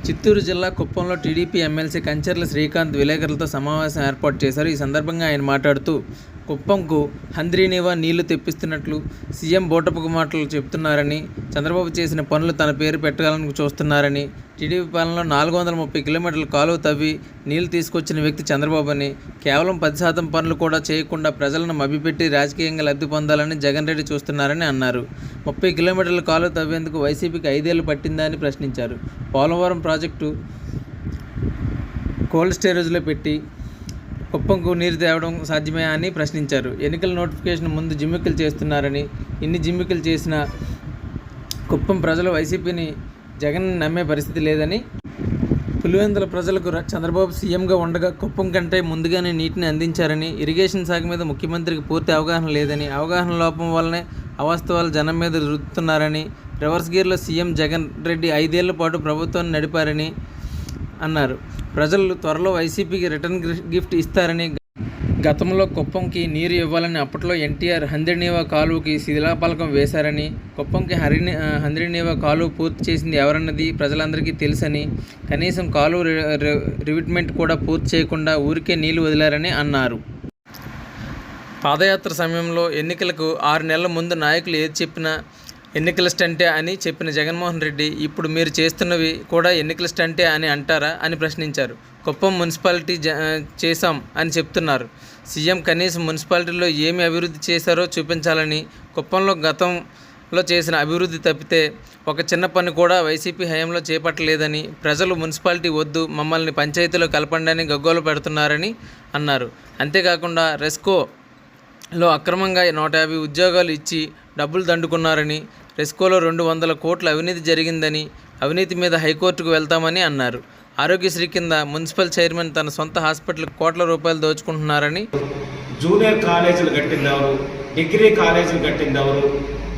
చిత్తూరు జిల్లా కుప్పంలో TDP MLC Kancharla Srikanth విలేకరులతో సమావేశం ఏర్పాటు చేశారు. ఈ సందర్భంగా ఆయన మాట్లాడుతూ కుప్పంకు హంద్రీనీవా నీళ్లు తెప్పిస్తున్నట్లు సీఎం బూటపు మాటలు చెబుతున్నారని, చంద్రబాబు చేసిన పనులు తన పేరు పెట్టాలని చూస్తున్నారని, టీడీపీ పాలనలో 430 కిలోమీటర్ల కాలువ తవ్వి నీళ్లు తీసుకొచ్చిన వ్యక్తి చంద్రబాబు అని, కేవలం 10% పనులు కూడా చేయకుండా ప్రజలను మభ్యపెట్టి రాజకీయంగా లబ్ధి పొందాలని జగన్ రెడ్డి చూస్తున్నారని అన్నారు. 30 కిలోమీటర్ల కాలువ తవ్వేందుకు వైసీపీకి 5 ఏళ్లు పట్టిందా అని ప్రశ్నించారు. పోలవరం ప్రాజెక్టు కోల్డ్ స్టోరేజ్లో పెట్టి కుప్పంకు నీరు తేవడం సాధ్యమే అని ప్రశ్నించారు. ఎన్నికల నోటిఫికేషన్ ముందు జిమ్మిక్కులు చేస్తున్నారని, ఇన్ని జిమ్మిక్కులు చేసినా కుప్పం ప్రజలు వైసీపీని జగన్ నమ్మే పరిస్థితి లేదని, పులివెందుల ప్రజలకు చంద్రబాబు సీఎంగా ఉండగా కుప్పం కంటే ముందుగానే నీటిని అందించారని, ఇరిగేషన్ శాఖ మీద ముఖ్యమంత్రికి పూర్తి అవగాహన లేదని, అవగాహన లోపం వల్లనే అవాస్తవాలు జనం మీద రుద్దుతున్నారని, రివర్స్ గేర్లో సీఎం జగన్ రెడ్డి 5 ఏళ్ల పాటు ప్రభుత్వాన్ని నడిపారని అన్నారు. ప్రజలు త్వరలో వైసీపీకి రిటర్న్ గిఫ్ట్ ఇస్తారని, గతంలో కుప్పంకి నీరు ఇవ్వాలని అప్పట్లో ఎన్టీఆర్ హంద్రీనీవా కాలువకి శిలాఫలకం వేశారని, కుప్పంకి హంద్రీనీవా కాలువ పూర్తి చేసింది ఎవరన్నది ప్రజలందరికీ తెలుసని, కనీసం కాలువ రివిట్మెంట్ కూడా పూర్తి చేయకుండా ఊరికే నీళ్లు వదిలారని అన్నారు. పాదయాత్ర సమయంలో ఎన్నికలకు 6 నెలల ముందు నాయకులు ఏది చెప్పినా ఎన్నికల స్టంటే అని చెప్పిన జగన్మోహన్ రెడ్డి ఇప్పుడు మీరు చేస్తున్నవి కూడా ఎన్నికల స్టంటే అని అంటారా అని ప్రశ్నించారు. కుప్పం మున్సిపాలిటీ చేశాం అని చెప్తున్నారు. సీఎం కనీసం మున్సిపాలిటీలో ఏమి అభివృద్ధి చేశారో చూపించాలని, కుప్పంలో గతంలో చేసిన అభివృద్ధి తప్పితే ఒక చిన్న పని కూడా వైసీపీ హయాంలో చేపట్టలేదని, ప్రజలు మున్సిపాలిటీ వద్దు మమ్మల్ని పంచాయతీలో కలపండి అని గగ్గోలు పెడుతున్నారని అన్నారు. అంతేకాకుండా రెస్కోలో అక్రమంగా 150 ఉద్యోగాలు ఇచ్చి డబ్బులు దండుకున్నారని, రెస్కోలో 200 కోట్ల అవినీతి జరిగిందని, అవినీతి మీద హైకోర్టుకు వెళ్తామని అన్నారు. ఆరోగ్యశ్రీ కింద మున్సిపల్ చైర్మన్ తన సొంత హాస్పిటల్కి కోట్ల రూపాయలు దోచుకుంటున్నారని, జూనియర్ కాలేజీలు కట్టింది ఎవరు, డిగ్రీ కాలేజీలు కట్టింది ఎవరు,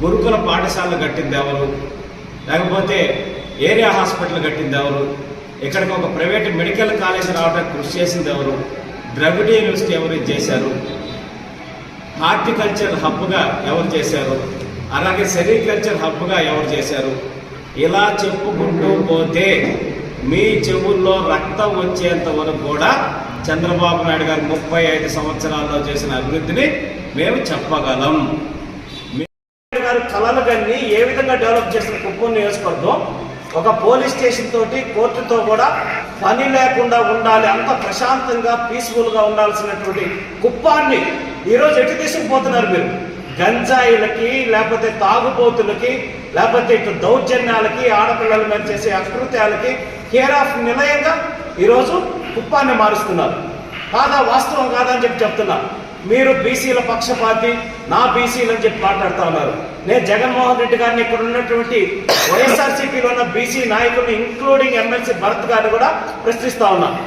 గురుకుల పాఠశాలలు కట్టింది ఎవరు, లేకపోతే ఏరియా హాస్పిటల్ కట్టింది ఎవరు, ఇక్కడికి ఒక ప్రైవేట్ మెడికల్ కాలేజీ రావడానికి కృషి చేసింది ఎవరు, ద్రవిడ యూనివర్సిటీ ఎవరు చేశారు, హార్టికల్చర్ హబ్గా ఎవరు చేశారు, అలాగే సెరికల్చర్ హబ్గా ఎవరు చేశారు, ఇలా చెప్పుకుంటూ పోతే మీ చెవుల్లో రక్తం వచ్చేంత వరకు కూడా చంద్రబాబు నాయుడు గారు 35 సంవత్సరాల్లో చేసిన అభివృద్ధిని మేము చెప్పగలం. గారు కళలు కన్నీ ఏ విధంగా డెవలప్ చేసిన కుప్పం నియోజకవర్గం ఒక పోలీస్ స్టేషన్ తోటి కోర్టుతో కూడా పని లేకుండా ఉండాలి, అంత ప్రశాంతంగా పీస్ఫుల్గా ఉండాల్సినటువంటి కుప్పాన్ని ఈరోజు ఎటు తీసుకుపోతున్నారు మీరు? గంజాయిలకి, లేకపోతే తాగుబోతులకి, లేకపోతే ఇటు దౌర్జన్యాలకి, ఆడపిల్లల మీద చేసే అకృత్యాలకి కేర్ ఆఫ్ నిలయంగా ఈరోజు కుప్పాన్ని మారుస్తున్నారు. కాదా, వాస్తవం కాదా అని చెప్తున్నా. మీరు బీసీల పక్షపాతి, నా బీసీలు అని చెప్పి మాట్లాడుతూ ఉన్నారు. నేను జగన్మోహన్ రెడ్డి గారిని ఇక్కడ ఉన్నటువంటి వైఎస్ఆర్సీపీలో ఉన్న బీసీ నాయకులు ఇంక్లూడింగ్ ఎమ్మెల్సీ భరత్ గారిని కూడా ప్రశ్నిస్తా ఉన్నాను.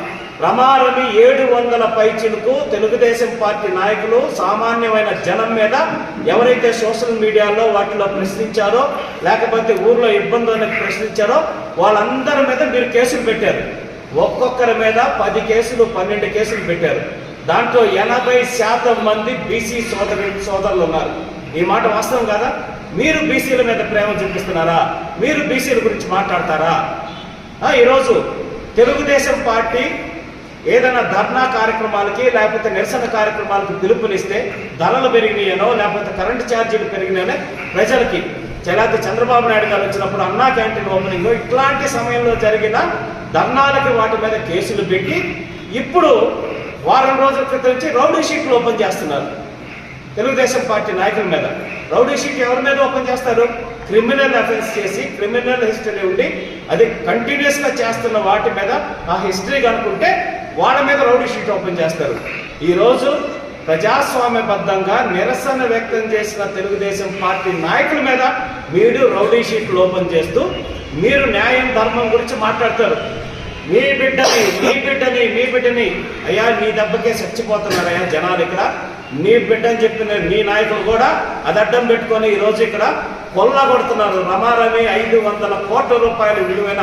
రమారమి 700 పైచిలకు తెలుగుదేశం పార్టీ నాయకులు సామాన్యమైన జనం మీద ఎవరైతే సోషల్ మీడియాలో వాటిలో ప్రశ్నించారో, లేకపోతే ఊర్లో ఇబ్బందులను ప్రశ్నించారో వాళ్ళందరి మీద మీరు కేసులు పెట్టారు. ఒక్కొక్కరి మీద 10 కేసులు 12 కేసులు పెట్టారు. దాంట్లో 80% మంది బీసీ సోదరులు ఉన్నారు. ఈ మాట వాస్తవం కాదా? మీరు బీసీల మీద ప్రేమ చూపిస్తున్నారా? మీరు బీసీల గురించి మాట్లాడతారా? ఈరోజు తెలుగుదేశం పార్టీ ఏదైనా ధర్నా కార్యక్రమాలకి లేకపోతే నిరసన కార్యక్రమాలకు పిలుపునిస్తే ధరలు పెరిగినాయనో లేకపోతే కరెంటు ఛార్జీలు పెరిగినాయనో ప్రజలకి, లేకపోతే చంద్రబాబు నాయుడు గారు వచ్చినప్పుడు అన్నా క్యాంటీన్ ఓపెనింగ్ ఇట్లాంటి సమయంలో జరిగిన ధర్నాలకి వాటి మీద కేసులు పెట్టి ఇప్పుడు వారం రోజుల క్రితం నుంచి రౌడీ షీట్లు ఓపెన్ చేస్తున్నారు తెలుగుదేశం పార్టీ నాయకుల మీద. రౌడీ షీట్ ఎవరి మీద ఓపెన్ చేస్తారు? క్రిమినల్ అఫెన్స్ చేసి క్రిమినల్ హిస్టరీ ఉండి అది కంటిన్యూస్గా చేస్తున్న వాటి మీద ఆ హిస్టరీ కనుక్కుంటే వాళ్ళ మీద రౌడీ షీట్ ఓపెన్ చేస్తారు. ఈరోజు ప్రజాస్వామ్యబద్ధంగా నిరసన వ్యక్తం చేసిన తెలుగుదేశం పార్టీ నాయకుల మీద మీరు రౌడీ షీట్లు ఓపెన్ చేస్తూ మీరు న్యాయం ధర్మం గురించి మాట్లాడతారు. మీ బిడ్డని అయ్యా నీ దెబ్బకే చచ్చిపోతున్నారయ్యా జనాలు ఇక్కడ. నీ బిడ్డ అని చెప్పిన నీ నాయకులు కూడా అది అడ్డం పెట్టుకొని ఈరోజు ఇక్కడ కొల్లగొడుతున్నారు. రమారమి 500 కోట్ల రూపాయల విలువైన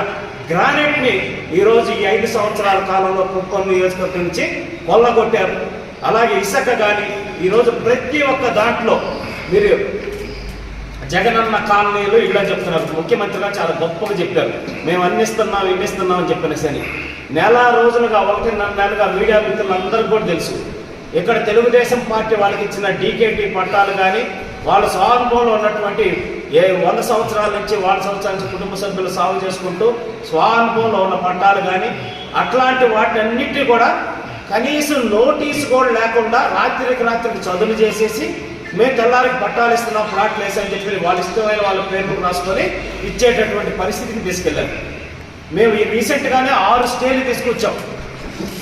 గ్రానైట్ని ఈరోజు ఈ 5 సంవత్సరాల కాలంలో కుప్పం నియోజకవర్గం నుంచి కొల్లగొట్టారు. అలాగే ఇసుక కానీ ఈరోజు ప్రతి ఒక్క దాంట్లో మీరు జగనన్న కాలనీలు ఇలా చెప్తున్నారు. ముఖ్యమంత్రిగా చాలా గొప్పగా చెప్పారు, మేము అన్నిస్తున్నాం ఇన్నిస్తున్నాం అని చెప్పినసి అని. నెల రోజులుగా 1.5 నెలలుగా మీడియా మిత్రులందరికీ కూడా తెలుసు, ఇక్కడ తెలుగుదేశం పార్టీ వాళ్ళకి ఇచ్చిన డీకేటీ పట్టాలు కానీ, వాళ్ళ స్వానుభవంలో ఉన్నటువంటి 100 సంవత్సరాల నుంచి 100 సంవత్సరాల నుంచి కుటుంబ సభ్యులు సాగు చేసుకుంటూ స్వానుభవంలో ఉన్న పట్టాలు కానీ, అట్లాంటి వాటన్నిటి కూడా కనీసం నోటీసు కూడా లేకుండా రాత్రికి చదువులు చేసేసి మేము తెల్లారికి పట్టాలు ఇస్తున్నాం, ప్లాట్లు వేసని చెప్పి వాళ్ళు ఇష్టమైన వాళ్ళ పేర్లు రాసుకొని ఇచ్చేటటువంటి పరిస్థితికి తీసుకెళ్ళారు. మేము ఈ రీసెంట్గానే 6 స్టేలు తీసుకొచ్చాం.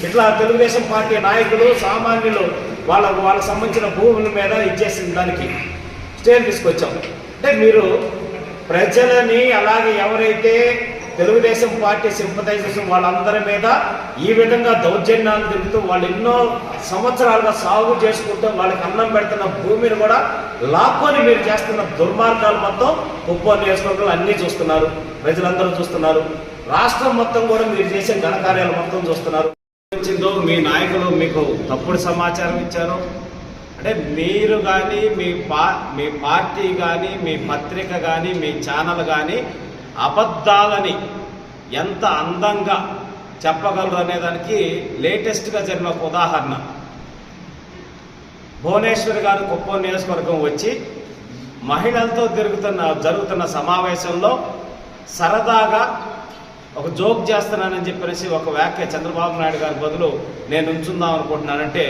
ఇట్లా తెలుగుదేశం పార్టీ నాయకులు సామాన్యులు వాళ్ళకు సంబంధించిన భూముల మీద ఇచ్చేసిన దానికి స్టేలు తీసుకొచ్చాం. అంటే మీరు ప్రజలని అలాగే ఎవరైతే తెలుగుదేశం పార్టీ సింపథైజర్స్ వాళ్ళందరి మీద ఈ విధంగా దౌర్జన్యాలు జరుగుతూ వాళ్ళు ఎన్నో సంవత్సరాలుగా సాగు చేసుకుంటూ వాళ్ళకి అన్నం పెడుతున్న భూమిని కూడా లాక్కొని మీరు చేస్తున్న దుర్మార్గాలు మొత్తం కుప్పం నియోజకవర్గాలు అన్నీ చూస్తున్నారు, ప్రజలందరూ చూస్తున్నారు, రాష్ట్రం మొత్తం కూడా మీరు చేసే ఘనకార్యాలు మొత్తం చూస్తున్నారు. మీ నాయకులు మీకు తప్పుడు సమాచారం ఇచ్చారు అంటే మీరు కానీ మీ పార్టీ కానీ మీ పత్రిక కానీ మీ ఛానల్ కానీ అబద్ధాలని ఎంత అందంగా చెప్పగలరు అనేదానికి లేటెస్ట్గా జరిగిన ఒక ఉదాహరణ. భువనేశ్వర్ గారు కుప్పం నియోజకవర్గం వచ్చి మహిళలతో జరుగుతున్న సమావేశంలో సరదాగా ఒక జోక్ చేస్తున్నానని చెప్పేసి ఒక వ్యాఖ్య చంద్రబాబు నాయుడు గారి బదులు నేను ఉంచుందాం అనుకుంటున్నానంటే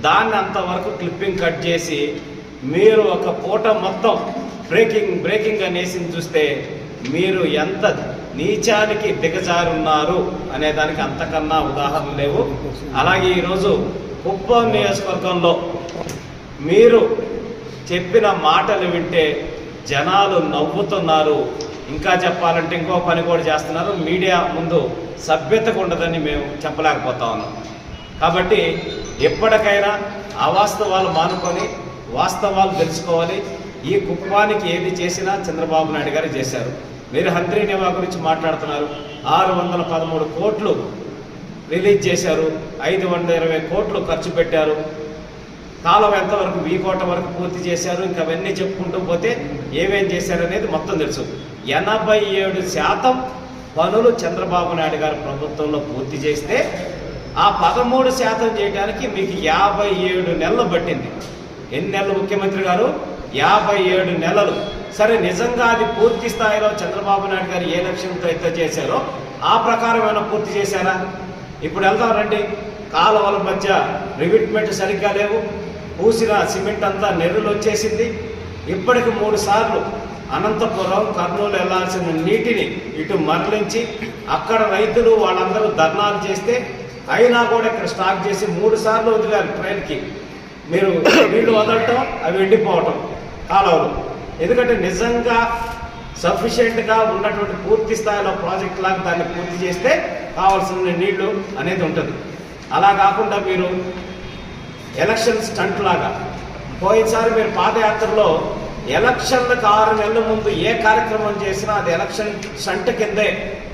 దాన్ని అంతవరకు క్లిప్పింగ్ కట్ చేసి మీరు ఒక పూట మొత్తం బ్రేకింగ్ అనేసి చూస్తే మీరు ఎంత నీచానికి దిగజారున్నారు అనే దానికి అంతకన్నా ఉదాహరణ లేవు. అలాగే ఈరోజు కుప్పం నియోజకవర్గంలో మీరు చెప్పిన మాటలు వింటే జనాలు నవ్వుతున్నారు. ఇంకా చెప్పాలంటే ఇంకో పని కూడా చేస్తున్నారు, మీడియా ముందు సభ్యతగా ఉండదని మేము చెప్పలేకపోతా ఉన్నాం. కాబట్టి ఎప్పటికైనా అవాస్తవాలు మానుకొని వాస్తవాలు తెలుసుకోవాలి. ఈ కుప్పానికి ఏది చేసినా చంద్రబాబు నాయుడు గారు చేశారు. మీరు హంద్రీనివా గురించి మాట్లాడుతున్నారు, 613 కోట్లు రిలీజ్ చేశారు, 520 కోట్లు ఖర్చు పెట్టారు, కాలం ఎంతవరకు వీకోట వరకు పూర్తి చేశారు, ఇంకా అవన్నీ చెప్పుకుంటూ పోతే ఏమేం చేశారు అనేది మొత్తం తెలుసు. 87% పనులు చంద్రబాబు నాయుడు గారి ప్రభుత్వంలో పూర్తి చేస్తే ఆ 13% చేయడానికి మీకు 57 నెలలు పట్టింది. ఎన్ని నెలలు ముఖ్యమంత్రి గారు? 57 నెలలు. సరే, నిజంగా అది పూర్తి స్థాయిలో చంద్రబాబు నాయుడు గారు ఏ లక్ష్యంతో అయితే చేశారో ఆ ప్రకారమైన పూర్తి చేశారా? ఇప్పుడు వెళ్దాం రండి. కాలువల మధ్య రివిట్మెంట్ సరిగ్గా లేవు, పూసిన సిమెంట్ అంతా నెర్రులు వచ్చేసింది. ఇప్పటికి 3 సార్లు అనంతపురం కర్నూలు వెళ్లాల్సిన నీటిని ఇటు మరలించి అక్కడ రైతులు వాళ్ళందరూ ధర్నాలు చేస్తే అయినా కూడా ఇక్కడ స్టాక్ చేసి 3 సార్లు వదిలారు ట్రైన్కి. మీరు నీళ్లు వదలటం, అవి ఎండిపోవటం కాలువలు. ఎందుకంటే నిజంగా సఫిషియెంట్గా ఉన్నటువంటి పూర్తి స్థాయిలో ప్రాజెక్ట్ లాగా దాన్ని పూర్తి చేస్తే కావాల్సిన నీళ్లు అనేది ఉంటుంది. అలా కాకుండా మీరు ఎలక్షన్ స్టంట్ లాగా పోయినసారి మీరు పాదయాత్రలో ఎలక్షన్లకు 6 నెలల ముందు ఏ కార్యక్రమం చేసినా అది ఎలక్షన్ స్టంట్ కిందే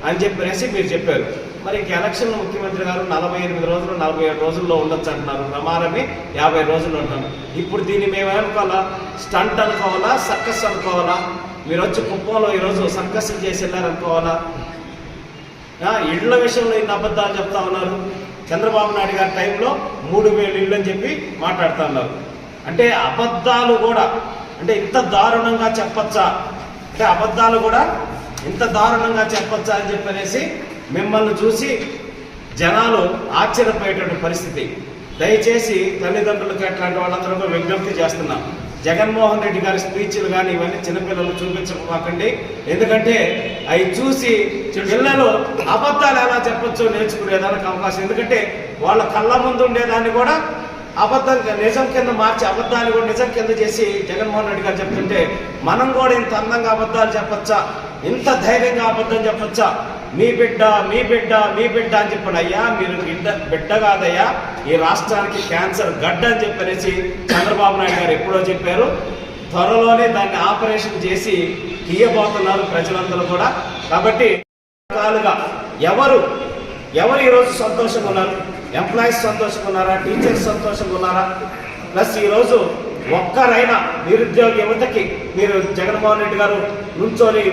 అని చెప్పేసి మీరు చెప్పారు. మరి ఇంక ఎలక్షన్ ముఖ్యమంత్రి గారు 48 రోజులు 47 రోజుల్లో ఉండొచ్చు అంటున్నారు, ప్రమాణమే 50 రోజులు ఉంటాను. ఇప్పుడు దీన్ని మేమేమనుకోవాలా? స్టంట్ అనుకోవాలా, సర్కస్ అనుకోవాలా? మీరు వచ్చి కుప్పంలో ఈరోజు సర్కస్ చేసి వెళ్ళారనుకోవాలా? ఇళ్ల విషయంలో ఇన్ని అబద్ధాలు చెప్తా ఉన్నారు. చంద్రబాబు నాయుడు గారి టైంలో 3000 ఇళ్ళు అని చెప్పి మాట్లాడుతూ ఉన్నారు. అంటే అబద్ధాలు కూడా అంటే ఇంత దారుణంగా చెప్పచ్చా? అంటే అబద్ధాలు కూడా ఇంత దారుణంగా చెప్పచ్చా అని చెప్పనేసి మిమ్మల్ని చూసి జనాలు ఆశ్చర్యపోయేటువంటి పరిస్థితి. దయచేసి తల్లిదండ్రులకి అట్లాంటి వాళ్ళందరూ విజ్ఞప్తి చేస్తున్నాం. జగన్మోహన్ రెడ్డి గారి స్పీచ్లు కానీ ఇవన్నీ చిన్నపిల్లలు చూపించకండి. ఎందుకంటే అవి చూసి పిల్లలు అబద్ధాలు ఎలా చెప్పొచ్చో నేర్చుకునేదానికి అవకాశం. ఎందుకంటే వాళ్ళ కళ్ళ ముందు ఉండేదాన్ని కూడా అబద్ధం నిజం కింద మార్చి అబద్ధాలు కూడా నిజం కింద చేసి జగన్మోహన్ రెడ్డి గారు చెప్తుంటే మనం కూడా ఇంత అందంగా అబద్ధాలు చెప్పచ్చా? ఇంత ధైర్యంగా అబద్ధం చెప్పచ్చా? మీ బిడ్డ మీ బిడ్డ మీ బిడ్డ అని చెప్పాడు. అయ్యా మీరు బిడ్డ కాదయ్యా, ఈ రాష్ట్రానికి క్యాన్సర్ గడ్డ అని చెప్పనేసి చంద్రబాబు నాయుడు గారు ఎప్పుడో చెప్పారు. త్వరలోనే దాన్ని ఆపరేషన్ చేసి తీయబోతున్నారు ప్రజలందరూ కూడా. కాబట్టి రకాలుగా ఎవరు ఈరోజు సంతోషంగా ఉన్నారు? ఎంప్లాయీస్ సంతోషంగా ఉన్నారా? టీచర్స్ సంతోషంగా ఉన్నారా? ప్లస్ ఈరోజు ఒక్కరైనా నిరుద్యోగ యువతకి మీరు జగన్మోహన్ రెడ్డి గారు నుంచొని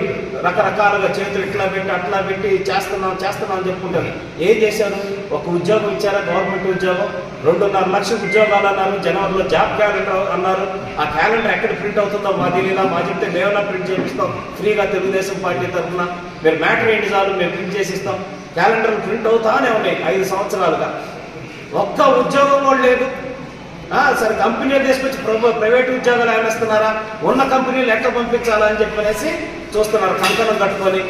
రకరకాలుగా చేతులు ఇట్లా పెట్టి అట్లా పెట్టి చేస్తున్నాం అని చెప్పుకుంటారు. ఏం చేశారు? ఒక ఉద్యోగం ఇచ్చారా? గవర్నమెంట్ ఉద్యోగం 2.5 లక్షల ఉద్యోగాలు అన్నారు. జనవరిలో జాబ్ క్యాలెండర్ అన్నారు. ఆ క్యాలెండర్ ఎక్కడ ప్రింట్ అవుతుందో మా తెలియదా? మా చెప్తే మేమన్నా ప్రింట్ చేపిస్తాం ఫ్రీగా తెలుగుదేశం పార్టీ తరఫున. మీరు మ్యాటర్ ఏంటి చాలు, మేము ప్రింట్ చేసి ఇస్తాం. క్యాలెండర్లు ప్రింట్ అవుతానే ఉన్నాయి 5 సంవత్సరాలుగా. ఒక్క ఉద్యోగం కూడా లేదు. సరే కంపెనీలు తీసుకొచ్చి ప్రైవేట్ ఉద్యోగాలు ఏమిస్తున్నారా? ఉన్న కంపెనీలు ఎక్కడ పంపించాలా అని చెప్పనేసి చూస్తున్నారు కంకణం కట్టుకొని.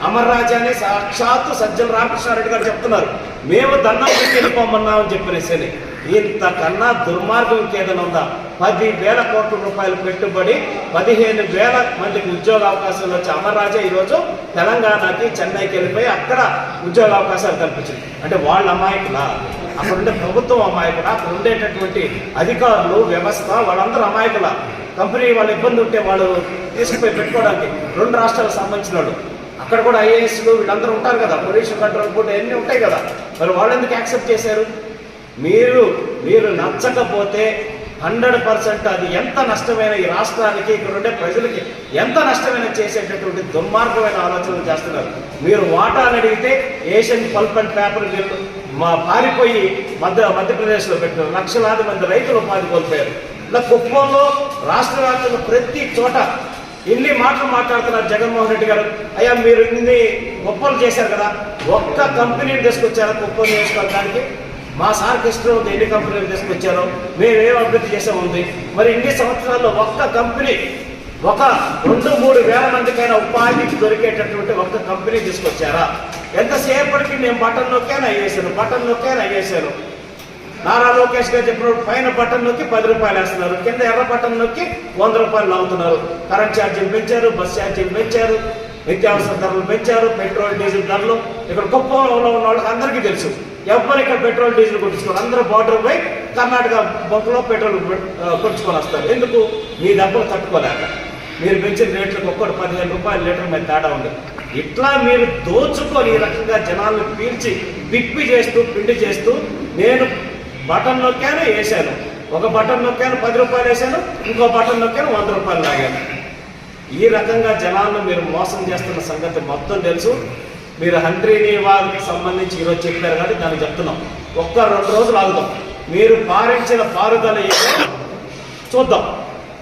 అమర్ రాజాని సాక్షాత్తు సజ్జల రామకృష్ణారెడ్డి గారు చెప్తున్నారు, మేము దండం పెట్టి వెళ్ళిపోమన్నామని చెప్పనేసి. ఇంతకన్నా దుర్మార్గం ఇంకేదైనా ఉందా? 10,000 కోట్ల రూపాయలు పెట్టుబడి 15,000 మందికి ఉద్యోగ అవకాశాలు వచ్చి అమర్ రాజా ఈరోజు తెలంగాణకి చెన్నైకి వెళ్ళిపోయి అక్కడ ఉద్యోగ అవకాశాలు కల్పించింది. అంటే వాళ్ళ అమాయకులా? అక్కడ ఉండే ప్రభుత్వం అమాయకులా? అక్కడ ఉండేటటువంటి అధికారులు వ్యవస్థ వాళ్ళందరూ అమాయకులా? కంపెనీ వాళ్ళు ఇబ్బంది ఉంటే వాళ్ళు తీసుకుపోయి పెట్టుకోవడానికి 2 రాష్ట్రాలకు సంబంధించిన వాళ్ళు, అక్కడ కూడా ఐఏఎస్లు వీళ్ళందరూ ఉంటారు కదా, పొల్యూషన్ కంట్రోల్ బోర్డు అన్నీ ఉంటాయి కదా, మరి వాళ్ళు ఎందుకు యాక్సెప్ట్ చేశారు? మీరు నచ్చకపోతే 100% అది ఎంత నష్టమైన ఈ రాష్ట్రానికి, ఇక్కడ ఉండే ప్రజలకి ఎంత నష్టమైన చేసేటటువంటి దుర్మార్గమైన ఆలోచనలు చేస్తున్నారు. మీరు వాటాలు అడిగితే Asian pulp and paper mill పారిపోయి మధ్యప్రదేశ్లో పెట్టారు. లక్షలాది మంది రైతులు ఉపాధి కోల్పోయారు. ఇలా కుప్పంలో రాష్ట్ర వ్యాప్తంగా ప్రతి చోట ఇన్ని మాటలు మాట్లాడుతున్నారు జగన్మోహన్ రెడ్డి గారు. అయ్యా మీరు ఇన్ని ఒప్పలు చేశారు కదా, ఒక్క కంపెనీని తీసుకొచ్చారా కుప్పం నియోజకవర్గానికి? మా సార్కి ఇష్టం ఉంది ఎన్ని కంపెనీలు తీసుకొచ్చారో, మేమేం అభివృద్ధి చేసాముంది. మరి ఇన్ని సంవత్సరాల్లో ఒక్క కంపెనీ, ఒక 2-3 వేల మందికైనా ఉపాధి దొరికేటటువంటి ఒక్క కంపెనీ తీసుకొచ్చారా? ఎంతసేపటికి నేను బటన్ నొక్కాను అయ్యేసాను. నారా లోకేష్ గారు చెప్పినప్పుడు పైన బటన్ నొక్కి 10 రూపాయలు వేస్తున్నారు, కింద ఎర్ర బటన్ నొక్కి 100 రూపాయలు అవుతున్నారు. కరెంట్ ఛార్జీలు పెంచారు, బస్ ఛార్జీలు పెంచారు, నిత్యావసర ధరలు పెంచారు, పెట్రోల్ డీజిల్ ధరలు. ఇక్కడ కుప్పంలో ఉన్న వాళ్ళకి అందరికీ తెలుసు. ఎవరు ఇక్కడ పెట్రోల్ డీజిల్ కొట్టించుకోరు, అందరూ బార్డర్ పోయి కర్ణాటక బంకులో పెట్రోల్ కొట్టించుకొని వస్తారు. ఎందుకు? మీ డబ్బులు తట్టుకోలేక. మీరు పెంచిన రేట్లకు ఒక్కటి 15 రూపాయల లీటర్ మీద తేడా ఉంది. ఇట్లా మీరు దోచుకొని ఈ రకంగా జనాలను పీల్చి పిప్పి చేస్తూ పిండి చేస్తూ, నేను బటన్ నొక్కాను వేసాను, ఒక బటన్ నొక్కాను 10 రూపాయలు వేసాను, ఇంకో బటన్ నొక్కాను 100 రూపాయలు లాగాను. ఈ రకంగా జనాలను మీరు మోసం చేస్తున్న సంగతి మొత్తం తెలుసు. మీరు హంద్రీనీవాల్కి సంబంధించి ఈరోజు చెప్పారు కానీ దానికి చెప్తున్నాం, ఒక్క 2 రోజులు ఆగుదాం. మీరు పారించిన పారుదల ఏదో చూద్దాం.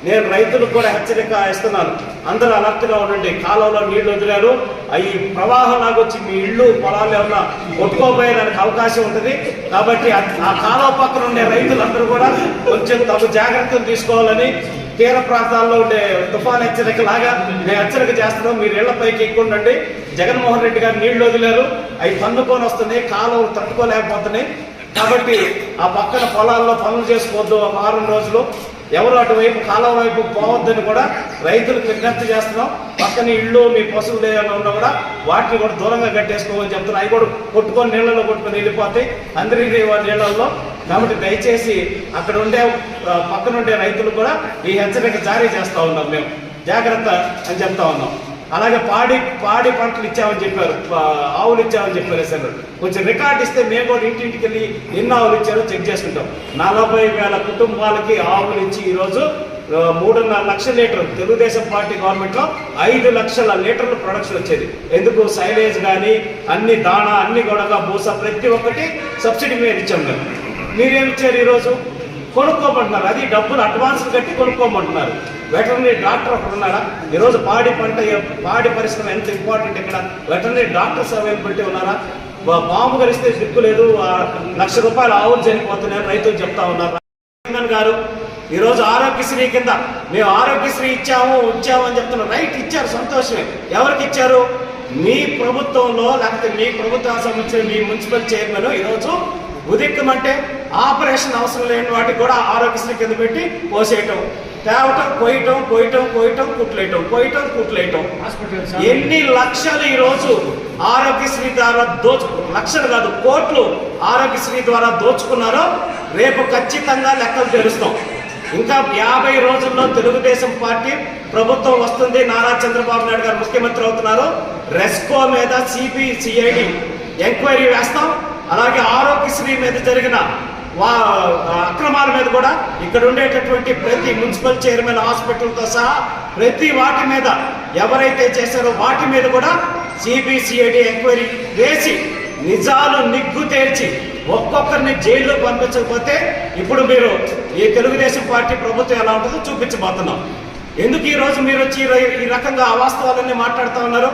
నేను రైతులకు కూడా హెచ్చరిక ఇస్తున్నాను, అందరూ అలర్ట్గా ఉండండి. కాలంలో నీళ్లు వదిలారు, అవి ప్రవాహం లాగొచ్చి మీ ఇళ్ళు పొలాలు ఏమన్నా కొట్టుకోపోయేదానికి అవకాశం ఉంటుంది. కాబట్టి ఆ కాలువ పక్కన ఉండే రైతులందరూ కూడా కొంచెం తగు జాగ్రత్తలు తీసుకోవాలని, తీర ప్రాంతాల్లో ఉండే తుఫాన్ హెచ్చరిక లాగా మేము హెచ్చరిక చేస్తున్నాం. మీరు ఇళ్లపైకి ఎక్కువ ఉండండి. జగన్మోహన్ రెడ్డి గారు నీళ్లు వదిలారు, అవి తన్నుకొని వస్తున్నాయి, కాలువలు తట్టుకోలేకపోతున్నాయి. కాబట్టి ఆ పక్కన పొలాల్లో పనులు చేసుకోవద్దు. ఒక 6 రోజులు ఎవరు అటువైపు కాలువ వైపు పోవద్దని కూడా రైతులకు విజ్ఞప్తి చేస్తున్నాం. పక్కన ఇళ్ళు మీ పశువులు ఏమైనా ఉన్నా కూడా వాటిని కూడా దూరంగా కట్టేసుకోమని చెప్తున్నాం. అవి కూడా కొట్టుకొని నీళ్ళలో కొట్టుకొని వెళ్ళిపోతాయి అందరికీ నీళ్ళల్లో. కాబట్టి దయచేసి అక్కడ ఉండే పక్కన ఉండే రైతులు కూడా ఈ హెచ్చరిక జారీ చేస్తూ ఉన్నాం, మేము జాగ్రత్త అని చెప్తా ఉన్నాం. అలాగే పాడి పంటలు ఇచ్చామని చెప్పారు, ఆవులు ఇచ్చామని చెప్పారు సార్. కొంచెం రికార్డు ఇస్తే మేము కూడా ఇంటింటికి వెళ్ళి ఎన్ని ఆవులు ఇచ్చారో చెక్ చేసుకుంటాం. 40,000 కుటుంబాలకి ఆవులు ఇచ్చి ఈరోజు 3.5 లక్షల లీటర్లు, తెలుగుదేశం పార్టీ గవర్నమెంట్లో 5 లక్షల లీటర్లు ప్రొడక్షన్ వచ్చేది. ఎందుకు? సైలేజ్ కానీ అన్ని దాణా, అన్ని గొడవ, బూస ప్రతి ఒక్కటి సబ్సిడీ మీద ఇచ్చాం మేము. మీరేమి ఇచ్చారు? ఈరోజు కొనుక్కోమంటున్నారు, అది డబ్బులు అడ్వాన్స్ కట్టి కొనుక్కోమంటున్నారు. వెటర్నరీ డాక్టర్ ఒకరు ఉన్నారా? ఈరోజు పాడి పరిశ్రమ ఎంత ఇంపార్టెంట్. ఇక్కడ వెటర్నరీ డాక్టర్స్ అవైలబిలిటీ ఉన్నారా? బాంబు గరిస్తే దిక్కు లేదు, 1,00,000 రూపాయలు ఆవులు చనిపోతున్నాయని రైతులు చెప్తా ఉన్నారు. గారు ఈరోజు ఆరోగ్యశ్రీ కింద మేము ఆరోగ్యశ్రీ ఇచ్చాము అని చెప్తున్నారు. రైట్, ఇచ్చారు, సంతోషమే. ఎవరికి ఇచ్చారు? మీ ప్రభుత్వంలో, లేకపోతే మీ ప్రభుత్వానికి సంబంధించిన మీ మున్సిపల్ చైర్మన్ ఈరోజు ఉదిక్కమంటే ఆపరేషన్ అవసరం లేని వాటికి కూడా ఆరోగ్యశ్రీ కింద పెట్టి పోసేయటం, తేవటం, కోయటం, కుట్లేయటం. ఎన్ని లక్షలు ఈరోజు ఆరోగ్యశ్రీ ద్వారా లక్షలు కాదు కోట్లు ఆరోగ్యశ్రీ ద్వారా దోచుకున్నారో రేపు ఖచ్చితంగా లెక్కలు తెలుస్తాం. ఇంకా 50 రోజుల్లో తెలుగుదేశం పార్టీ ప్రభుత్వం వస్తుంది, నారా చంద్రబాబు నాయుడు గారు ముఖ్యమంత్రి అవుతున్నారు. రెస్కో మీద సిబిసిఐడి ఎంక్వైరీ వేస్తాం. అలాగే ఆరోగ్యశ్రీ మీద జరిగిన అక్రమాల మీద కూడా ఇక్కడ ఉండేటటువంటి ప్రతి మున్సిపల్ చైర్మన్ హాస్పిటల్తో సహా ప్రతి వాటి మీద ఎవరైతే చేశారో వాటి మీద కూడా సిబిసిఐడి ఎంక్వైరీ వేసి నిజాలు నిగ్గు తేల్చి ఒక్కొక్కరిని జైల్లో పంపించకపోతే ఇప్పుడు మీరు ఈ తెలుగుదేశం పార్టీ ప్రభుత్వం ఎలా ఉంటుందో చూపించబోతున్నాం. ఎందుకు ఈ రోజు మీరు వచ్చి ఈ రకంగా అవాస్తవాలన్నీ మాట్లాడుతూ ఉన్నారు?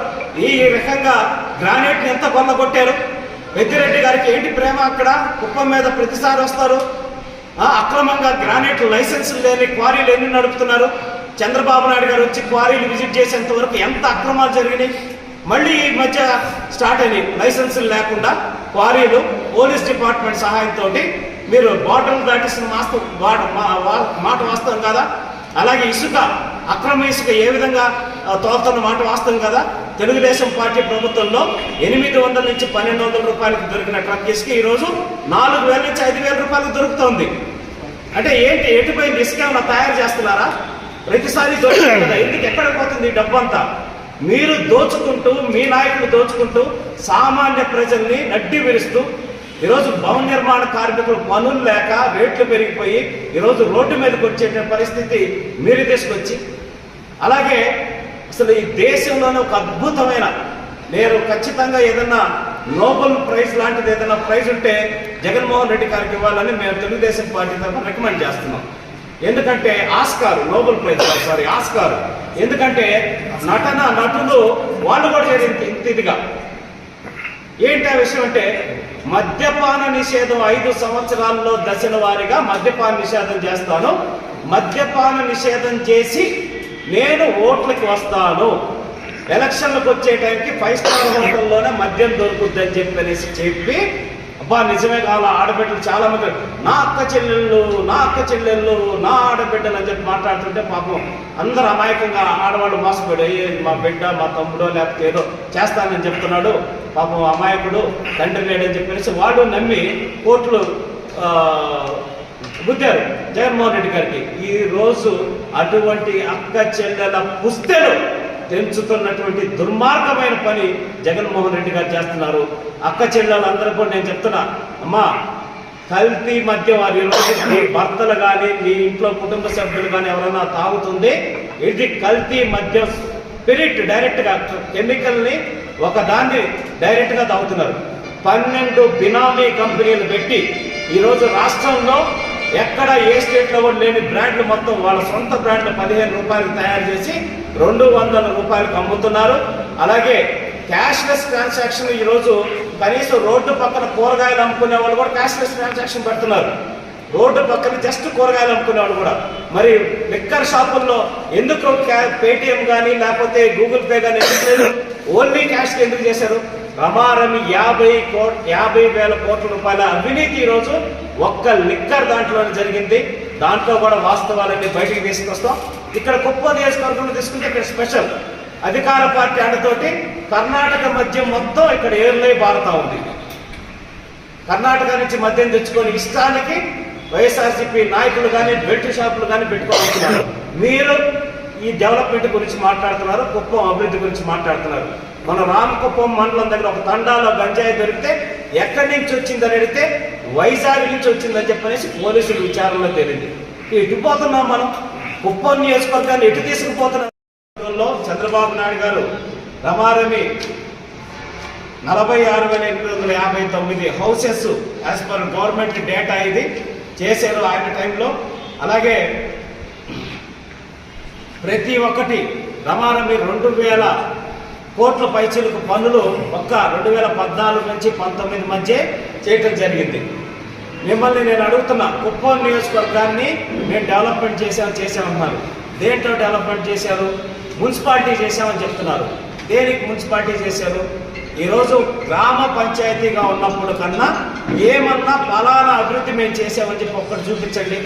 ఈ రకంగా గ్రానైట్ని ఎంత కొల్లగొట్టారు? పెద్దిరెడ్డి గారికి ఏంటి ప్రేమ? అక్కడ కుప్పం మీద ప్రతిసారి వస్తారు. అక్రమంగా గ్రానైట్ లైసెన్సులు లేని క్వారీలు ఎన్ని నడుపుతున్నారు? చంద్రబాబు నాయుడు గారు వచ్చి క్వారీలు విజిట్ చేసేంత వరకు ఎంత అక్రమాలు జరిగినాయి? మళ్ళీ ఈ మధ్య స్టార్ట్ అయినాయి లైసెన్సులు లేకుండా క్వారీలు. పోలీస్ డిపార్ట్మెంట్ సహాయంతో మీరు బార్డర్లు దాటిస్తున్న మాట వాస్తవం కదా? అలాగే ఇసుక, అక్రమ ఇసుక ఏ విధంగా తోలుతున్న మాట వాస్తవం కదా? తెలుగుదేశం పార్టీ ప్రభుత్వంలో 800 నుంచి 1200 రూపాయలకు దొరికిన ట్రక్ ఇసుక ఈరోజు 4000 నుంచి 5000 రూపాయలకు దొరుకుతుంది. అంటే ఏంటి? ఎటుపోయింది? ఇసుక ఏమైనా తయారు చేస్తున్నారా? ప్రతిసారి దొరుకుతుంది కదా, ఎందుకు ఎక్కడ పోతుంది ఈ డబ్బంతా? మీరు దోచుకుంటూ, మీ నాయకులు దోచుకుంటూ సామాన్య ప్రజల్ని నడ్డి విరుస్తూ ఈరోజు భవన నిర్మాణ కార్మికులు పనులు లేక రేట్లు పెరిగిపోయి ఈరోజు రోడ్డు మీదకి వచ్చే పరిస్థితి మీరు తీసుకొచ్చి, అలాగే అసలు ఈ దేశంలోనే ఒక అద్భుతమైన, నేను ఖచ్చితంగా ఏదన్నా నోబెల్ ప్రైజ్ లాంటిది ఏదైనా ప్రైజ్ ఉంటే జగన్మోహన్ రెడ్డి గారికి ఇవ్వాలని మేము తెలుగుదేశం పార్టీ తరఫున రికమెండ్ చేస్తున్నాం. ఎందుకంటే ఆస్కార్, నోబెల్ ప్రైజ్ ఆస్కార్. ఎందుకంటే నటులు వాళ్ళు కూడా ఇంత ఇదిగా ఏంటి ఆ విషయం అంటే, మద్యపాన నిషేధం 5 సంవత్సరాల్లో దశల వారీగా మద్యపాన నిషేధం చేస్తాను, మద్యపాన నిషేధం చేసి నేను ఓట్లకి వస్తాను, ఎలక్షన్లకు వచ్చే టైంకి 5 స్టార్ హోటల్లోనే మద్యం దొరుకుద్దని చెప్పి అబ్బా నిజమే కావాలా, ఆడబిడ్డలు చాలా మంది నా అక్క చెల్లెళ్ళు నా ఆడబిడ్డలు అని చెప్పి మాట్లాడుతుంటే పాపం అందరూ అమాయకంగా ఆడవాళ్ళు మోసపోయి మా బిడ్డ మా తమ్ముడో లేకపోతే ఏదో చేస్తానని చెప్తున్నాడు, పాపం అమాయకుడు తండ్రి లేడని చెప్పేసి వాళ్ళు నమ్మి కోట్లు గుద్దారు జగన్మోహన్ రెడ్డి గారికి. ఈ రోజు అటువంటి అక్క చెల్లెల పుస్తెలు తెంచుతున్నటువంటి దుర్మార్గమైన పని జగన్మోహన్ రెడ్డి గారు చేస్తున్నారు. అక్క చెల్లెలందరూ కూడా నేను చెప్తున్నా, అమ్మా కల్తీ మద్యం వారి రోజు మీ భర్తలు కానీ మీ ఇంట్లో కుటుంబ సభ్యులు కానీ ఎవరైనా తాగుతుంది, ఇది కల్తీ మద్యం స్పిరిట్, డైరెక్ట్గా కెమికల్ని ఒకదాన్ని డైరెక్ట్గా తాగుతున్నారు. 12 బినామీ కంపెనీలు పెట్టి ఈరోజు రాష్ట్రంలో ఎక్కడ ఏ స్టేట్లో కూడా లేని బ్రాండ్లు మొత్తం వాళ్ళ సొంత బ్రాండ్లు 15 రూపాయలకు తయారు చేసి 200 రూపాయలకు అమ్ముతున్నారు. అలాగే క్యాష్లెస్ ట్రాన్సాక్షన్ ఈరోజు కనీసం రోడ్డు పక్కన కూరగాయలు అమ్ముకునే వాళ్ళు కూడా క్యాష్లెస్ ట్రాన్సాక్షన్ పెడుతున్నారు. రోడ్డు పక్కన జస్ట్ కూరగాయలు అమ్ముకునే వాళ్ళు కూడా. మరి లిక్కర్ షాపుల్లో ఎందుకు పేటిఎం కానీ లేకపోతే గూగుల్ పే కానీ ఎందుకు లేదు? ఓన్లీ క్యాష్కి ఎందుకు చేశారు? రమారమి 50,000 కోట్ల రూపాయల అవినీతి ఈరోజు ఒక్క లిక్కర్ దాంట్లోనే జరిగింది. దాంట్లో కూడా వాస్తవాలన్నీ బయటికి తీసుకొస్తాం. ఇక్కడ కుప్పం నియోజకవర్గంలో తీసుకుంటే ఇక్కడ స్పెషల్ అధికార పార్టీ అండతోటి కర్ణాటక మద్యం మొత్తం ఇక్కడ ఏర్లై బారుతా ఉంది. కర్ణాటక నుంచి మద్యం తెచ్చుకొని ఇష్టానికి వైఎస్ఆర్సీపీ నాయకులు కానీ బెల్ట్ షాపులు కానీ పెట్టుకోవాలనుకున్నారు. మీరు ఈ డెవలప్మెంట్ గురించి మాట్లాడుతున్నారు, కుప్పం అభివృద్ధి గురించి మాట్లాడుతున్నారు. మన రామకుప్పం మండలం దగ్గర ఒక తండాలో గంజాయి దొరికితే ఎక్కడి నుంచి వచ్చిందని అడిగితే వైజాగ్ నుంచి వచ్చిందని చెప్పనేసి పోలీసులు విచారణలో తేలింది. ఎటుపోతున్నాం మనం? కుప్పం నియోజకవర్గాన్ని ఎటు తీసుకుపోతున్నాం? చంద్రబాబు నాయుడు గారు రమారమి 46,859 houses as per government data ఇది చేశారు ఆయన టైంలో. అలాగే ప్రతి ఒక్కటి రమారమి 2,000 కోట్ల పైచీలకు పన్నులు ఒక్క 2014 నుంచి 19 మధ్య చేయటం జరిగింది. మిమ్మల్ని నేను అడుగుతున్నా, కుప్పం నియోజకవర్గాన్ని నేను డెవలప్మెంట్ చేశామన్నారు. దేంట్లో డెవలప్మెంట్ చేశారు? మున్సిపాలిటీ చేశామని చెప్తున్నారు. దేనికి మున్సిపాలిటీ చేశారు? ఈరోజు గ్రామ పంచాయతీగా ఉన్నప్పుడు కన్నా ఏమన్నా ఫలానా అభివృద్ధి మేము చేసామని చెప్పి ఒక్కటి చూపించండి.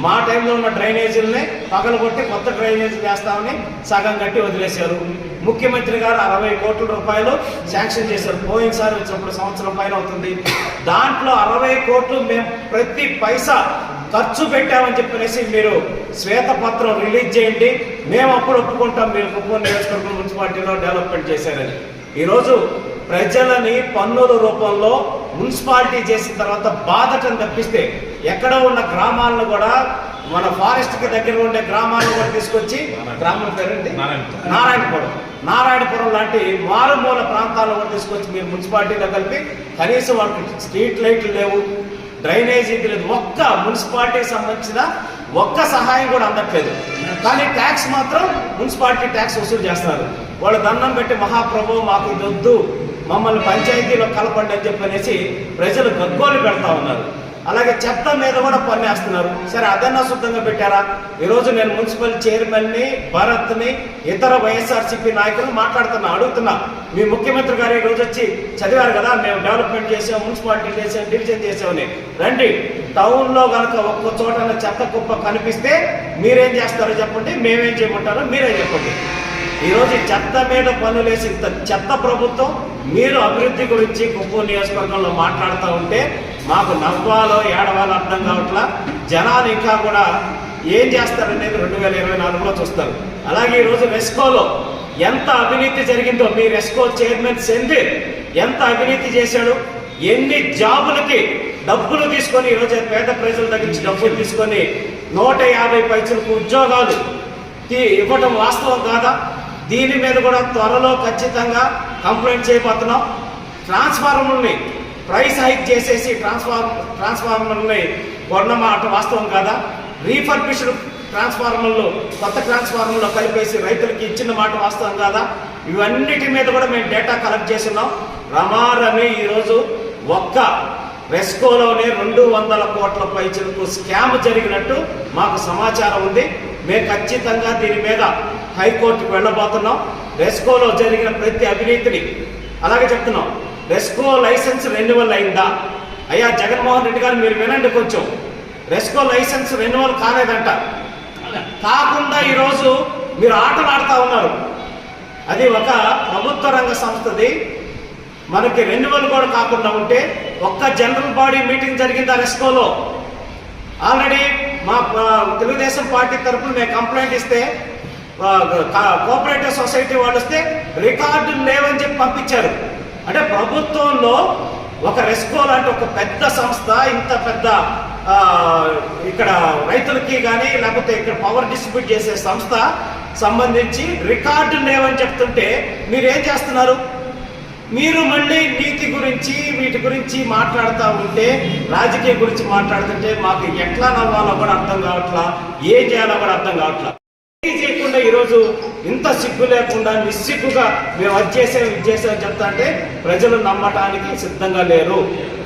మా టైంలో ఉన్న డ్రైనేజీలనే పగలగొట్టి కొత్త డ్రైనేజీ వేస్తామని సగం కట్టి వదిలేశారు. ముఖ్యమంత్రి గారు 60 కోట్ల రూపాయలు శాంక్షన్ చేశారు. పోయినసారి వచ్చినప్పుడు సంవత్సరం పైన అవుతుంది. దాంట్లో 60 కోట్లు మేము ప్రతి పైసా ఖర్చు పెట్టామని చెప్పనేసి మీరు శ్వేతపత్రం రిలీజ్ చేయండి, మేము అప్పుడు ఒప్పుకుంటాం మీరు కుప్పం నియోజకవర్గం మున్సిపాలిటీలో డెవలప్మెంట్ చేశారని. ఈరోజు ప్రజలని పన్నుల రూపంలో మున్సిపాలిటీ చేసిన తర్వాత బాధటం తప్పిస్తే ఎక్కడ ఉన్న గ్రామాలను కూడా మన ఫారెస్ట్కి దగ్గర ఉండే గ్రామాలను కూడా తీసుకొచ్చి, గ్రామం పేరేంటి, నారాయణపురం లాంటి మారుమూల ప్రాంతాలను కూడా తీసుకొచ్చి మీరు మున్సిపాలిటీలో కలిపి కనీసం వాళ్ళకి స్ట్రీట్ లైట్లు లేవు, డ్రైనేజీ లేదు, ఒక్క మున్సిపాలిటీకి సంబంధించిన ఒక్క సహాయం కూడా అందట్లేదు. కానీ ట్యాక్స్ మాత్రం మున్సిపాలిటీ ట్యాక్స్ వసూలు చేస్తున్నారు. వాళ్ళు దండం పెట్టి మహాప్రభు మాకు ఇది వద్దు, మమ్మల్ని పంచాయతీలో కలపండి అని చెప్పనేసి ప్రజలు గగ్గోలు పెడతా ఉన్నారు. అలాగే చెత్త మీద కూడా పన్నేస్తున్నారు. సరే అదన్నా శుద్ధంగా పెట్టారా? ఈరోజు నేను మున్సిపల్ చైర్మన్ని, భరత్ని, ఇతర వైఎస్ఆర్సీపీ నాయకులు అడుగుతున్నా, మీ ముఖ్యమంత్రి గారు ఈ రోజు వచ్చి చదివారు కదా, మేము డెవలప్మెంట్ చేసాం, మున్సిపాలిటీ చేసాం, డివిజన్ చేసామని. రండి, టౌన్లో కనుక ఒక్క చోట చెత్త కుప్ప కనిపిస్తే మీరేం చేస్తారో చెప్పండి, మేమేం చేయమంటారో మీరే చెప్పండి. ఈరోజు చెత్త మీద పనులేసి ఇంత చెత్త ప్రభుత్వం, మీరు అభివృద్ధి గురించి కుప్పం నియోజకవర్గంలో మాట్లాడుతూ ఉంటే మాకు నవ్వాలో ఏడవాలో అర్థం కావట్లా. జనాలు ఇంకా కూడా ఏం చేస్తారనేది 2024లో చూస్తారు. అలాగే ఈరోజు రెస్కోలో ఎంత అవినీతి జరిగిందో, మీ రెస్కో చైర్మన్ సెంధిల్ ఎంత అవినీతి చేశాడు, ఎన్ని జాబులకి డబ్బులు తీసుకొని ఈరోజు పేద ప్రజల దగ్గర నుంచి డబ్బులు తీసుకొని 150 పైసలకు ఉద్యోగాలు ఇవ్వటం వాస్తవం కాదా? దీని మీద కూడా త్వరలో ఖచ్చితంగా కంప్లైంట్ చేయబోతున్నాం. ట్రాన్స్ఫార్మర్ని ప్రైస్ హైక్ చేసేసి ట్రాన్స్ఫార్మర్ని కొన్నమాట వాస్తవం కాదా? రీఫర్బిష్డ్ ట్రాన్స్ఫార్మర్లు కొత్త ట్రాన్స్ఫార్మర్లో కలిపేసి రైతులకి ఇచ్చిన మాట వాస్తవం కాదా? ఇవన్నిటి మీద కూడా మేము డేటా కలెక్ట్ చేస్తున్నాం. రమారమి ఈరోజు ఒక్క రెస్కోలోనే 200 కోట్ల పైచలకు స్కామ్ జరిగినట్టు మాకు సమాచారం ఉంది. మేము ఖచ్చితంగా దీని మీద హైకోర్టుకు వెళ్ళబోతున్నాం. రెస్కోలో జరిగిన ప్రతి అవినీతిని అలాగే చెప్తున్నాం. రెస్కో లైసెన్స్ రెన్యువల్ అయిందా? అయ్యా జగన్మోహన్ రెడ్డి గారు మీరు వినండి కొంచెం. రెస్కో లైసెన్స్ రెన్యువల్ కాలేదంట. కాకుండా ఈరోజు మీరు ఆటలు ఆడుతూ ఉన్నారు. అది ఒక ప్రభుత్వ రంగ సంస్థది, మనకి రెన్యువల్ కూడా కాకుండా ఉంటే ఒక్క జనరల్ బాడీ మీటింగ్ జరిగింది ఆ రెస్కోలో. ఆల్రెడీ మా తెలుగుదేశం పార్టీ తరఫున మేము కంప్లైంట్ ఇస్తే కోఆపరేటివ్ సొసైటీ వాళ్ళు వస్తే రికార్డులు లేవని చెప్పి పంపించారు. అంటే ప్రభుత్వంలో ఒక రెస్కో లాంటి ఒక పెద్ద సంస్థ, ఇంత పెద్ద ఇక్కడ రైతులకి కానీ లేకపోతే ఇక్కడ పవర్ డిస్ట్రిబ్యూట్ చేసే సంస్థ సంబంధించి రికార్డులు లేవని చెప్తుంటే మీరేం చేస్తున్నారు? మీరు మళ్ళీ నీతి గురించి వీటి గురించి మాట్లాడుతూ ఉంటే, రాజకీయం గురించి మాట్లాడుతుంటే మాకు ఎట్లా నవ్వాలో కూడా అర్థం కావట్లా, ఏం చేయాలో కూడా అర్థం కావట్లా. ఏం చేయకుండా ఈరోజు ఇంత సిగ్గు లేకుండా నిస్సిగ్గుగా మేము అది చేసామని చెప్తా అంటే ప్రజలు నమ్మటానికి సిద్ధంగా లేరు.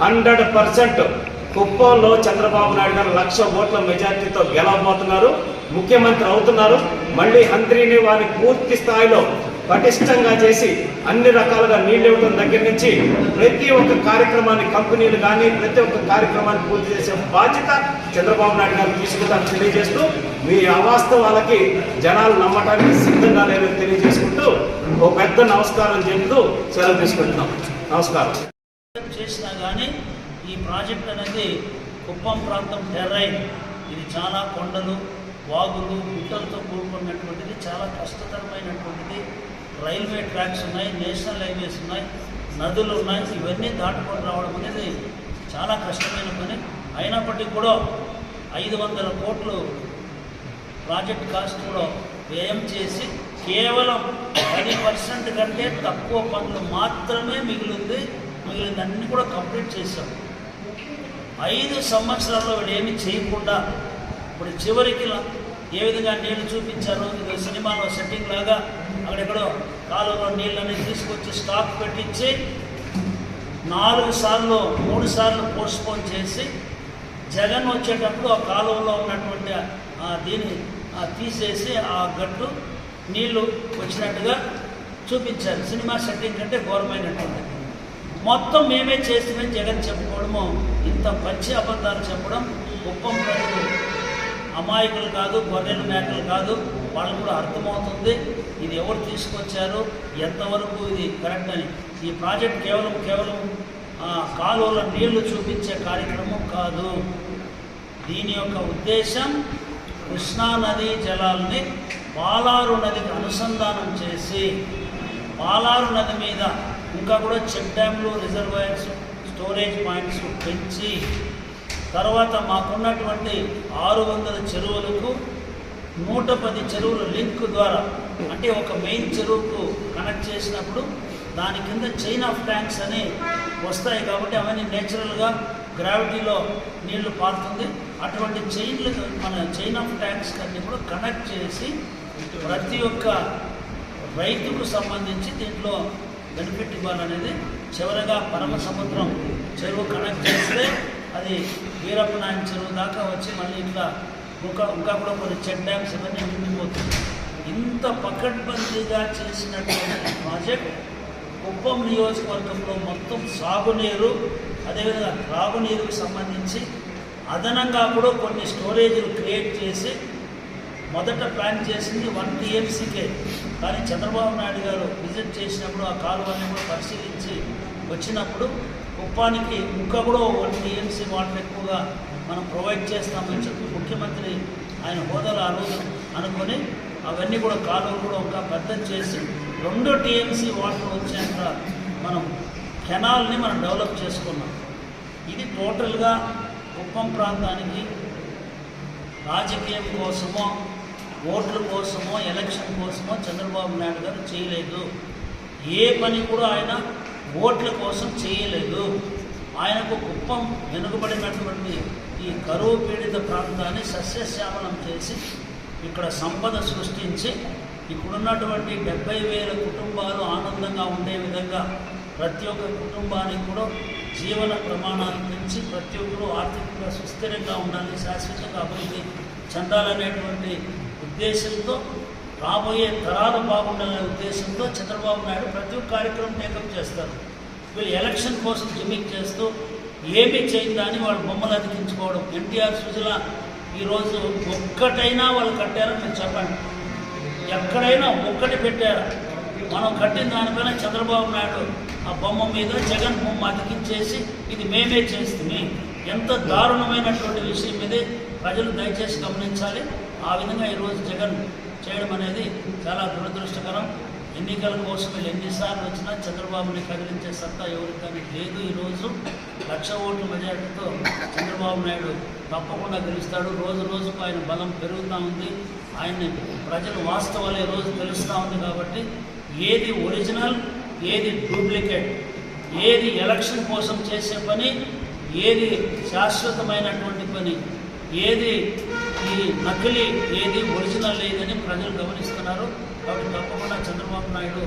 100% కుప్పంలో చంద్రబాబు నాయుడు గారు 1,00,000 ఓట్ల మెజార్టీతో గెలవబోతున్నారు, ముఖ్యమంత్రి అవుతున్నారు. మళ్ళీ మంత్రిని వారి పూర్తి స్థాయిలో పటిష్టంగా చేసి అన్ని రకాలుగా నీళ్ళు ఇవ్వడం దగ్గర నుంచి ప్రతి ఒక్క కార్యక్రమాన్ని, కంపెనీలు కానీ ప్రతి ఒక్క కార్యక్రమాన్ని పూర్తి చేసే బాధ్యత చంద్రబాబు నాయుడు గారు తీసుకుంటారని తెలియజేస్తూ, మీ అవాస్తవాలకి జనాలు నమ్మటానికి సిద్ధంగా లేదని తెలియజేసుకుంటూ ఓ పెద్ద నమస్కారం చెబుతూ సెలవు తీసుకుంటున్నాం. నమస్కారం. చేసినా కానీ ఈ ప్రాజెక్ట్ అనేది కుప్పం ప్రాంతం టెర్రైన్, ఇది చాలా కొండలు, వాగులు, గుట్టలతో కూడుకున్నటువంటిది, చాలా కష్టతరమైనటువంటిది. రైల్వే ట్రాక్స్ ఉన్నాయి, నేషనల్ హైవేస్ ఉన్నాయి, నదులు ఉన్నాయి. ఇవన్నీ దాటుకొని రావడం అనేది చాలా కష్టమైన పని. అయినప్పటికీ కూడా 500 కోట్లు ప్రాజెక్ట్ కాస్ట్ కూడా వ్యయం చేసి కేవలం 10% కంటే తక్కువ పనులు మాత్రమే మిగిలిందన్నీ కూడా కంప్లీట్ చేశాం. 5 సంవత్సరాల్లో వీళ్ళు ఏమి చేయకుండా ఇప్పుడు చివరికి ఏ విధంగా నీళ్లు చూపించారు, ఇది సినిమాలో సెట్టింగ్ లాగా అక్కడెక్కడో కాలువలో నీళ్ళని తీసుకొచ్చి స్టాక్ పెట్టించి 3 సార్లు పోస్ట్పోన్ చేసి జగన్ వచ్చేటప్పుడు ఆ కాలువలో ఉన్నటువంటి దీన్ని తీసేసి ఆ గట్టు నీళ్లు వచ్చినట్టుగా చూపించారు. సినిమా సెట్టింగ్ కంటే ఘోరమైనటువంటి మొత్తం మేమే చేసినని జగన్ చెప్పుకోవడము, ఇంత పచ్చి అబద్ధాలు చెప్పడం. కుప్పం ప్రజలు అమాయకులు కాదు, గొర్రెలు మేకలు కాదు, వాళ్ళకు కూడా అర్థమవుతుంది ఇది ఎవరు తీసుకొచ్చారు, ఎంతవరకు ఇది కరెక్ట్ అని. ఈ ప్రాజెక్ట్ కేవలం కాలువల నీళ్లు చూపించే కార్యక్రమం కాదు. దీని యొక్క ఉద్దేశం కృష్ణానది జలాల్ని పాలారు నదికి అనుసంధానం చేసి, పాలారు నది మీద ఇంకా కూడా చెక్ డ్యామ్లు, రిజర్వాయర్స్ స్టోరేజ్ పాయింట్స్ పెంచి తర్వాత మాకున్నటువంటి 600 చెరువులకు 110 చెరువుల లింక్ ద్వారా అంటే ఒక మెయిన్ చెరువుకు కనెక్ట్ చేసినప్పుడు దాని కింద చైన్ ఆఫ్ ట్యాంక్స్ అని వస్తాయి కాబట్టి అవన్నీ నేచురల్గా గ్రావిటీలో నీళ్లు పారుతుంది. అటువంటి చైన్ ఆఫ్ ట్యాంక్స్ అన్ని కూడా కనెక్ట్ చేసి ప్రతి ఒక్క రైతుకు సంబంధించి దీంట్లో బెనిఫిట్ ఇవ్వాలనేది చివరగా పరమసముద్రం చెరువు కనెక్ట్ చేస్తే అది వీరప్పనాయన చెరువు దాకా వచ్చి మళ్ళీ ఇట్లా ఇంకా కూడా కొన్ని చెక్ డ్యామ్స్ ఇవన్నీ ఉండిపోతుంది. ఇంత పకడ్బందీగా చేసినటువంటి ప్రాజెక్ట్ కుప్పం నియోజకవర్గంలో మొత్తం సాగునీరు అదేవిధంగా త్రాగునీరుకు సంబంధించి అదనంగా కూడా కొన్ని స్టోరేజీలు క్రియేట్ చేసి మొదట ప్లాన్ చేసింది 1 TMCకే. కానీ చంద్రబాబు నాయుడు గారు విజిట్ చేసినప్పుడు ఆ కాలువని కూడా పరిశీలించి వచ్చినప్పుడు కుప్పానికి ఇంకా కూడా 1 TMC వాటర్ ఎక్కువగా మనం ప్రొవైడ్ చేస్తామని చెప్పి ముఖ్యమంత్రి ఆయన హోదాలో ఆ రోజు అనుకొని అవన్నీ కూడా కాలువలు కూడా ఒక పెద్దది చేసి 2 TMC వాటర్ వచ్చేంత మనం కెనాల్ని మనం డెవలప్ చేసుకున్నాం. ఇది టోటల్గా కుప్పం ప్రాంతానికి రాజకీయం కోసమో ఓట్ల కోసమో ఎలక్షన్ కోసమో చంద్రబాబు నాయుడు గారు చేయలేదు. ఏ పని కూడా ఆయన ఓట్ల కోసం చేయలేదు. ఆయనకు కుప్పం వెనుకబడినటువంటి ఈ కరువు పీడిత ప్రాంతాన్ని సస్యశ్యామలం చేసి ఇక్కడ సంపద సృష్టించి ఇక్కడున్నటువంటి 70,000 కుటుంబాలు ఆనందంగా ఉండే విధంగా ప్రతి ఒక్క కుటుంబానికి కూడా జీవన ప్రమాణాలు పెంచి ప్రతి ఒక్కరూ ఆర్థికంగా సుస్థిరంగా ఉండాలి, శాశ్వతంగా అభివృద్ధి చెందాలనేటువంటి ఉద్దేశంతో రాబోయే తరాలు బాగుండాలనే ఉద్దేశంతో చంద్రబాబు నాయుడు ప్రతి ఒక్క కార్యక్రమం టేకప్ చేస్తారు. వీళ్ళు ఎలక్షన్ కోసం జిమ్మిక్ చేస్తూ ఏమీ చేయిందని వాళ్ళు బొమ్మలు అతికించుకోవడం. ఎన్టీఆర్ సుజల ఈరోజు ఒక్కటైనా వాళ్ళు కట్టారని మీరు చెప్పండి. ఎక్కడైనా ఒక్కటి పెట్టారా? మనం కట్టిన దానిపైన చంద్రబాబు నాయుడు ఆ బొమ్మ మీద జగన్ బొమ్మ అతికించేసి ఇది మేమే చేస్తుంది. ఎంత దారుణమైనటువంటి విషయం ఇది ప్రజలు దయచేసి గమనించాలి. ఆ విధంగా ఈరోజు జగన్ చేయడం అనేది చాలా దురదృష్టకరం. ఎన్నికల కోసం వీళ్ళు ఎన్నిసార్లు వచ్చినా చంద్రబాబుని కదిలించే సత్తా ఎవరికి కానీ లేదు. ఈరోజు 1,00,000 ఓట్ల మెజార్టీతో చంద్రబాబు నాయుడు తప్పకుండా గెలుస్తాడు. రోజు రోజుకు ఆయన బలం పెరుగుతూ ఉంది. ఆయన్ని ప్రజలు వాస్తవాలు ఈరోజు తెలుస్తూ ఉంది. కాబట్టి ఏది ఒరిజినల్, ఏది డూప్లికేట్, ఏది ఎలక్షన్ కోసం చేసే పని, ఏది శాశ్వతమైనటువంటి పని, ఏది ఈ నకిలీ, ఏది ఒరిజినల్ లేదని ప్రజలు గమనిస్తున్నారు. కాబట్టి తప్పకుండా చంద్రబాబు నాయుడు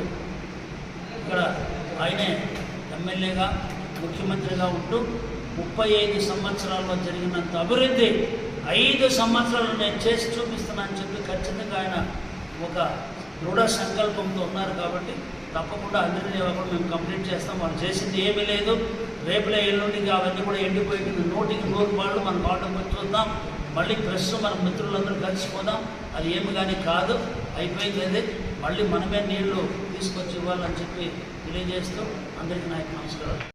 ఇక్కడ ఆయనే ఎమ్మెల్యేగా ముఖ్యమంత్రిగా ఉంటూ 35 సంవత్సరాల్లో జరిగినంత అభివృద్ధి 5 సంవత్సరాలు నేను చేసి చూపిస్తున్నానని చెప్పి ఖచ్చితంగా ఆయన ఒక దృఢ సంకల్పంతో ఉన్నారు. కాబట్టి తప్పకుండా అందరినీ కూడా మేము కంప్లీట్ చేస్తాం. వాళ్ళు చేసింది ఏమీ లేదు. రేపులే ఎల్లుండికి అవన్నీ కూడా ఎండిపోయింది. 100కి 100 మనం కావడం చూద్దాం. మళ్ళీ ప్రెస్ మన మిత్రులందరూ కలిసిపోదాం. అది ఏమి కానీ కాదు, అయిపోయింది. అదే మళ్ళీ మనమే నీళ్లు తీసుకొచ్చి ఇవ్వాలని చెప్పి తెలియజేస్తూ అందరికీ నాకు నమస్కారం.